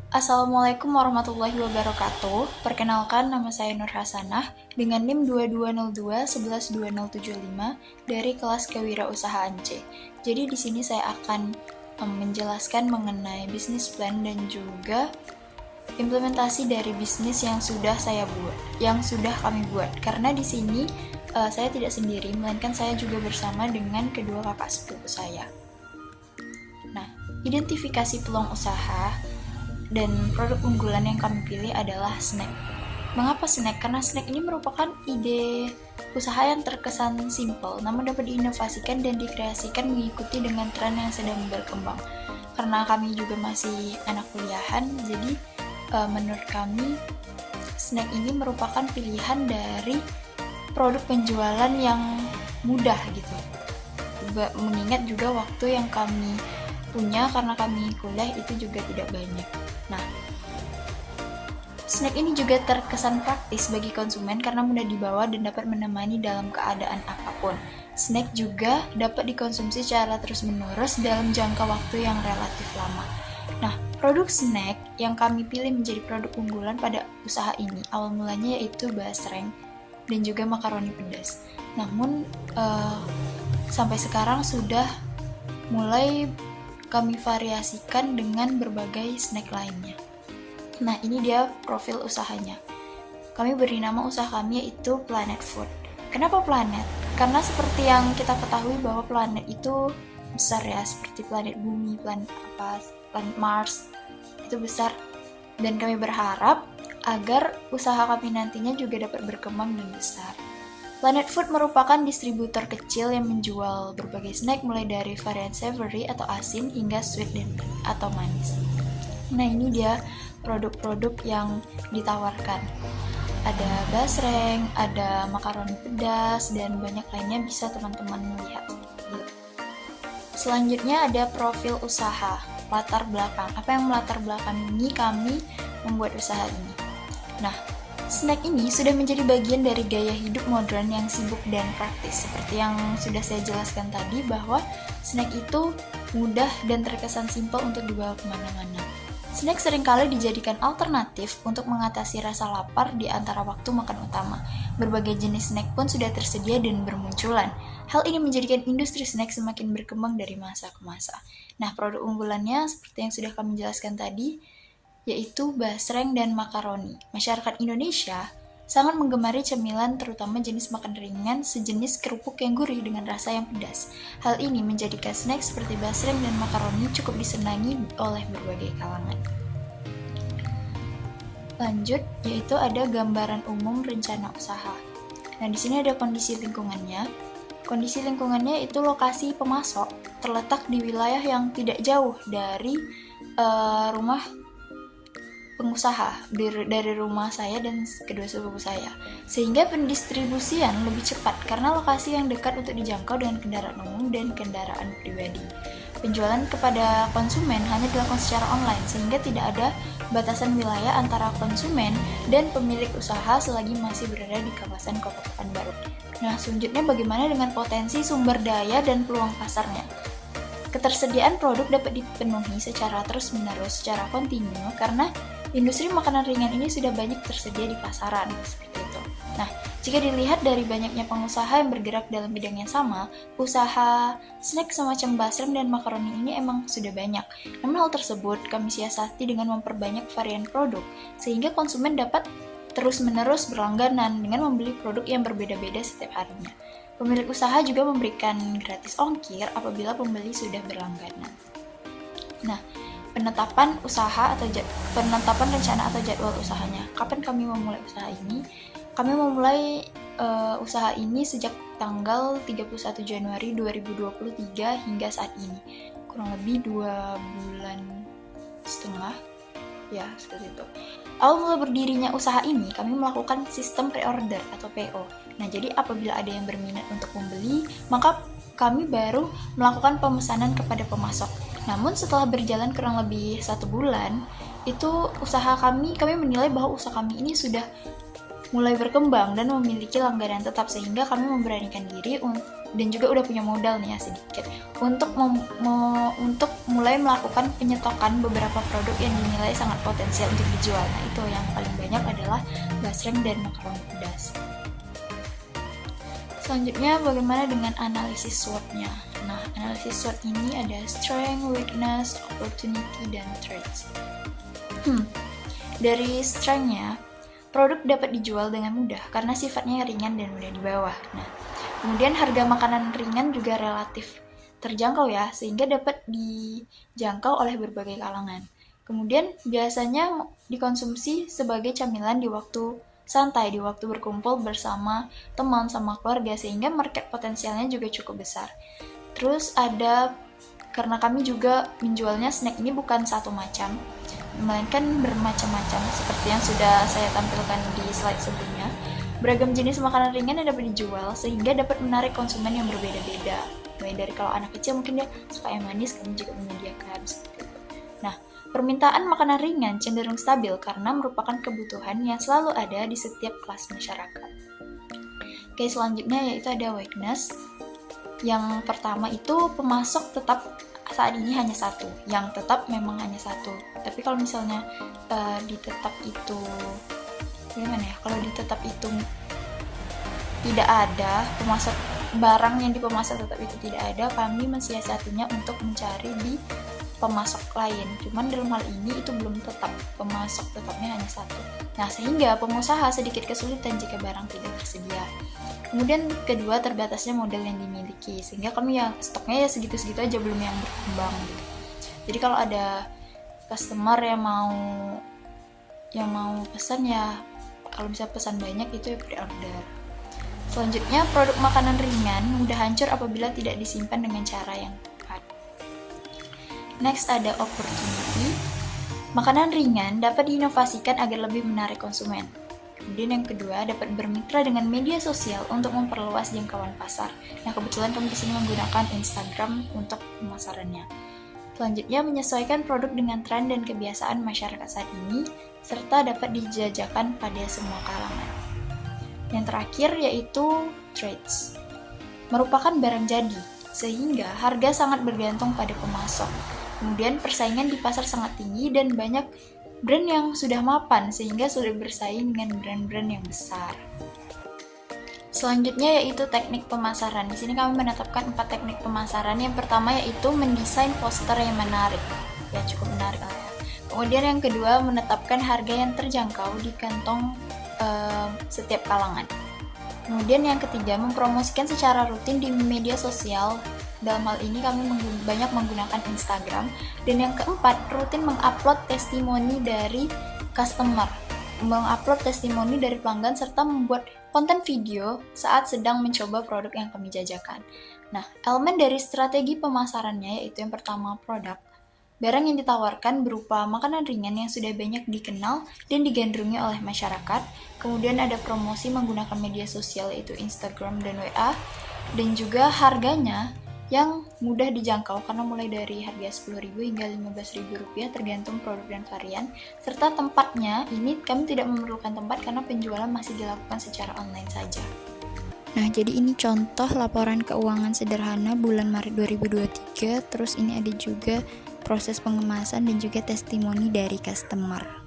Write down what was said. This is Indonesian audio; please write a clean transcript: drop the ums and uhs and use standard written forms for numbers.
Assalamualaikum warahmatullahi wabarakatuh. Perkenalkan, nama saya Nur Hasanah dengan NIM 2202112075 dari kelas Kewirausahaan C. Jadi di sini saya akan menjelaskan mengenai bisnis plan dan juga implementasi dari bisnis yang sudah kami buat. Karena di sini saya tidak sendiri, melainkan saya juga bersama dengan kedua kakak sepupu saya. Nah, identifikasi peluang usaha dan produk unggulan yang kami pilih adalah snack. Mengapa snack? Karena snack ini merupakan ide usaha yang terkesan simple, namun dapat diinovasikan dan dikreasikan mengikuti dengan tren yang sedang berkembang. Karena kami juga masih anak kuliahan, jadi menurut kami snack ini merupakan pilihan dari produk penjualan yang mudah gitu. Mengingat juga waktu yang kami punya karena kami kuliah itu juga tidak banyak. Nah, snack ini juga terkesan praktis bagi konsumen karena mudah dibawa dan dapat menemani dalam keadaan apapun. Snack juga dapat dikonsumsi secara terus-menerus dalam jangka waktu yang relatif lama. Nah, produk snack yang kami pilih menjadi produk unggulan pada usaha ini awal mulanya yaitu basreng dan juga makaroni pedas. Namun, sampai sekarang sudah mulai kami variasikan dengan berbagai snack lainnya. Nah, ini dia profil usahanya. Kami beri nama usaha kami yaitu Planet Food. Kenapa planet? Karena seperti yang kita ketahui bahwa planet itu besar ya, seperti planet bumi, planet Mars, itu besar. Dan kami berharap agar usaha kami nantinya juga dapat berkembang dan besar. Planet Food merupakan distributor kecil yang menjual berbagai snack mulai dari varian savory atau asin hingga sweet dan atau manis. Nah, ini dia produk-produk yang ditawarkan. Ada basreng, ada makaroni pedas, dan banyak lainnya bisa teman-teman lihat. Selanjutnya ada profil usaha, latar belakang. Apa yang melatar belakangi kami membuat usaha ini? Nah, snack ini sudah menjadi bagian dari gaya hidup modern yang sibuk dan praktis. Seperti yang sudah saya jelaskan tadi bahwa snack itu mudah dan terkesan simpel untuk dibawa kemana-mana. Snack seringkali dijadikan alternatif untuk mengatasi rasa lapar di antara waktu makan utama. Berbagai jenis snack pun sudah tersedia dan bermunculan. Hal ini menjadikan industri snack semakin berkembang dari masa ke masa. Nah, produk unggulannya seperti yang sudah kami jelaskan tadi, yaitu basreng dan makaroni. Masyarakat Indonesia sangat menggemari cemilan terutama jenis makan ringan sejenis kerupuk yang gurih dengan rasa yang pedas. Hal ini menjadikan snack seperti basreng dan makaroni cukup disenangi oleh berbagai kalangan. Lanjut, yaitu ada gambaran umum rencana usaha. Nah, di sini ada kondisi lingkungannya. Kondisi lingkungannya itu lokasi pemasok terletak di wilayah yang tidak jauh dari rumah pengusaha dari rumah saya dan kedua sepupu saya, sehingga pendistribusian lebih cepat karena lokasi yang dekat untuk dijangkau dengan kendaraan umum dan kendaraan pribadi. Penjualan kepada konsumen hanya dilakukan secara online sehingga tidak ada batasan wilayah antara konsumen dan pemilik usaha selagi masih berada di kawasan Kota Pekanbaru. Nah, selanjutnya bagaimana dengan potensi sumber daya dan peluang pasarnya? Ketersediaan produk dapat dipenuhi secara terus-menerus, secara kontinu, karena industri makanan ringan ini sudah banyak tersedia di pasaran, seperti itu. Nah, jika dilihat dari banyaknya pengusaha yang bergerak dalam bidang yang sama, usaha snack semacam basreng dan makaroni ini emang sudah banyak. Namun hal tersebut kami siasati dengan memperbanyak varian produk, sehingga konsumen dapat terus-menerus berlangganan dengan membeli produk yang berbeda-beda setiap harinya. Pemilik usaha juga memberikan gratis ongkir apabila pembeli sudah berlangganan. Nah, penetapan rencana atau jadwal usahanya. Kapan kami memulai usaha ini? Kami memulai usaha ini sejak tanggal 31 Januari 2023 hingga saat ini. Kurang lebih 2,5 bulan. Ya, seperti itu. Awal mula berdirinya usaha ini, kami melakukan sistem pre-order atau PO. Nah, jadi apabila ada yang berminat untuk membeli, maka kami baru melakukan pemesanan kepada pemasok. Namun setelah berjalan kurang lebih 1 bulan, itu kami menilai bahwa usaha kami ini sudah mulai berkembang dan memiliki langganan tetap sehingga kami memberanikan diri dan juga udah punya modal nih ya sedikit untuk untuk mulai melakukan penyetokan beberapa produk yang dinilai sangat potensial untuk dijual. Nah, itu yang paling banyak adalah basreng dan makaroni pedas. Selanjutnya, bagaimana dengan analisis SWOT-nya? Nah, analisis SWOT ini ada strength, weakness, opportunity, dan threats. Dari strength-nya, produk dapat dijual dengan mudah karena sifatnya ringan dan mudah dibawa. Nah, kemudian harga makanan ringan juga relatif terjangkau ya, sehingga dapat dijangkau oleh berbagai kalangan. Kemudian biasanya dikonsumsi sebagai camilan di waktu santai, di waktu berkumpul bersama teman sama keluarga, sehingga market potensialnya juga cukup besar. Terus karena kami juga menjualnya snack ini bukan satu macam, melainkan bermacam-macam seperti yang sudah saya tampilkan di slide sebelumnya. Beragam jenis makanan ringan yang dapat dijual sehingga dapat menarik konsumen yang berbeda-beda. Mulai dari kalau anak kecil mungkin dia suka yang manis, kami juga menyediakan seperti itu. Nah, permintaan makanan ringan cenderung stabil karena merupakan kebutuhan yang selalu ada di setiap kelas masyarakat. Oke, selanjutnya yaitu ada weakness. Yang pertama itu pemasok tetap saat ini hanya satu, yang tetap memang hanya satu. Tapi kalau misalnya di tetap itu gimana ya? Kalau di tetap itu tidak ada pemasok, barang yang di pemasok tetap itu tidak ada, kami mensiasatinya untuk mencari di pemasok lain. Cuman dalam hal ini itu belum tetap, pemasok tetapnya hanya satu. Nah, sehingga pengusaha sedikit kesulitan jika barang tidak tersedia. Kemudian kedua, terbatasnya modal yang dimiliki, sehingga kami yang stoknya ya segitu-segitu aja, belum yang berkembang gitu. Jadi kalau ada customer yang mau pesan ya, kalau bisa pesan banyak itu ya pre-order. Selanjutnya, produk makanan ringan mudah hancur apabila tidak disimpan dengan cara yang tepat. Next ada opportunity. Makanan ringan dapat diinovasikan agar lebih menarik konsumen. Kemudian yang kedua, dapat bermitra dengan media sosial untuk memperluas jangkauan pasar. Nah, kebetulan kami di sini menggunakan Instagram untuk pemasarannya. Selanjutnya, menyesuaikan produk dengan tren dan kebiasaan masyarakat saat ini, serta dapat dijajakan pada semua kalangan. Yang terakhir yaitu trades. Merupakan barang jadi, sehingga harga sangat bergantung pada pemasok. Kemudian persaingan di pasar sangat tinggi dan banyak brand yang sudah mapan sehingga sulit bersaing dengan brand-brand yang besar. Selanjutnya yaitu teknik pemasaran. Di sini kami menetapkan 4 teknik pemasaran. Yang pertama yaitu mendesain poster yang menarik. Ya, cukup menarik lah ya. Kemudian yang kedua, menetapkan harga yang terjangkau di kantong setiap kalangan. Kemudian yang ketiga, mempromosikan secara rutin di media sosial. Dalam hal ini kami banyak menggunakan Instagram. Dan yang keempat, rutin mengupload testimoni dari customer, mengupload testimoni dari pelanggan, serta membuat konten video saat sedang mencoba produk yang kami jajakan. Nah, elemen dari strategi pemasarannya yaitu yang pertama, produk. Barang yang ditawarkan berupa makanan ringan yang sudah banyak dikenal dan digandrungi oleh masyarakat. Kemudian ada promosi menggunakan media sosial yaitu Instagram dan WA. Dan juga harganya yang mudah dijangkau karena mulai dari harga Rp10.000 hingga Rp15.000 tergantung produk dan varian. Serta tempatnya, ini kami tidak memerlukan tempat karena penjualan masih dilakukan secara online saja. Nah, jadi ini contoh laporan keuangan sederhana bulan Maret 2023. Terus ini ada juga proses pengemasan dan juga testimoni dari customer.